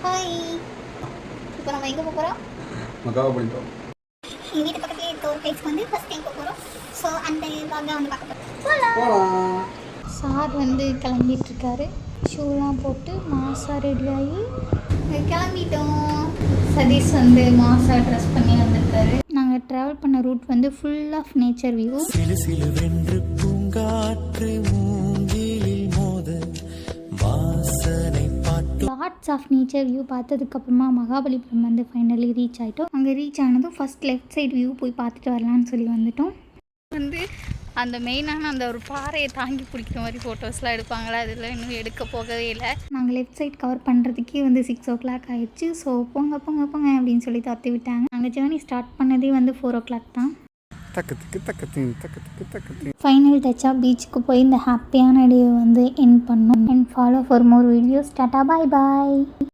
Hi. இப்போ நம்ம எங்கே போகிறோம்? மகாபலிபுரம். எங்கள் வீட்டு பக்கத்துலேயே இருக்க ஒரு பிளேஸ்க்கு வந்து ஃபஸ்ட் டைம் போகிறோம். ஸோ அந்த வாங்க வந்து பார்க்க போகிறோம். சார் வந்து கிளம்பிட்டுருக்காரு. ஷூலாம் போட்டு மாசாக ரெடி ஆகி கிளம்பிட்டோம். சதீஷ் வந்து மாசாக ட்ரெஸ் பண்ணி வந்திருக்காரு. நாங்கள் ட்ராவல் பண்ண ரூட் வந்து full of nature view. Lots of nature view பார்த்ததுக்கப்புறமா மகாபலிபுரம் வந்து ஃபைனலி ரீச் ஆகிட்டோம். அங்கே ரீச் ஆனதும் ஃபஸ்ட் லெஃப்ட் சைடு வியூ போய் பார்த்துட்டு வரலான்னு சொல்லி வந்துட்டோம். வந்து அந்த மெயினான அந்த ஒரு பாறையை தாங்கி பிடிக்கிற மாதிரி ஃபோட்டோஸ்லாம் எடுப்பாங்களா, அதில் இன்னும் எடுக்க போகவே இல்லை. நாங்கள் லெஃப்ட் சைட் கவர் பண்ணுறதுக்கே வந்து 6 o'clock ஆயிடுச்சு. ஸோ போங்க போங்க போங்க அப்படின்னு சொல்லி தத்தி விட்டாங்க. நாங்கள் ஜேர்னி ஸ்டார்ட் பண்ணதே வந்து 4 o'clock தான். ஃபைனல் டச்சாக பீச்சுக்கு போய் இந்த ஹாப்பியான டே வந்து எண்ட் பண்ணோம். And follow for more videos. Tata bye bye.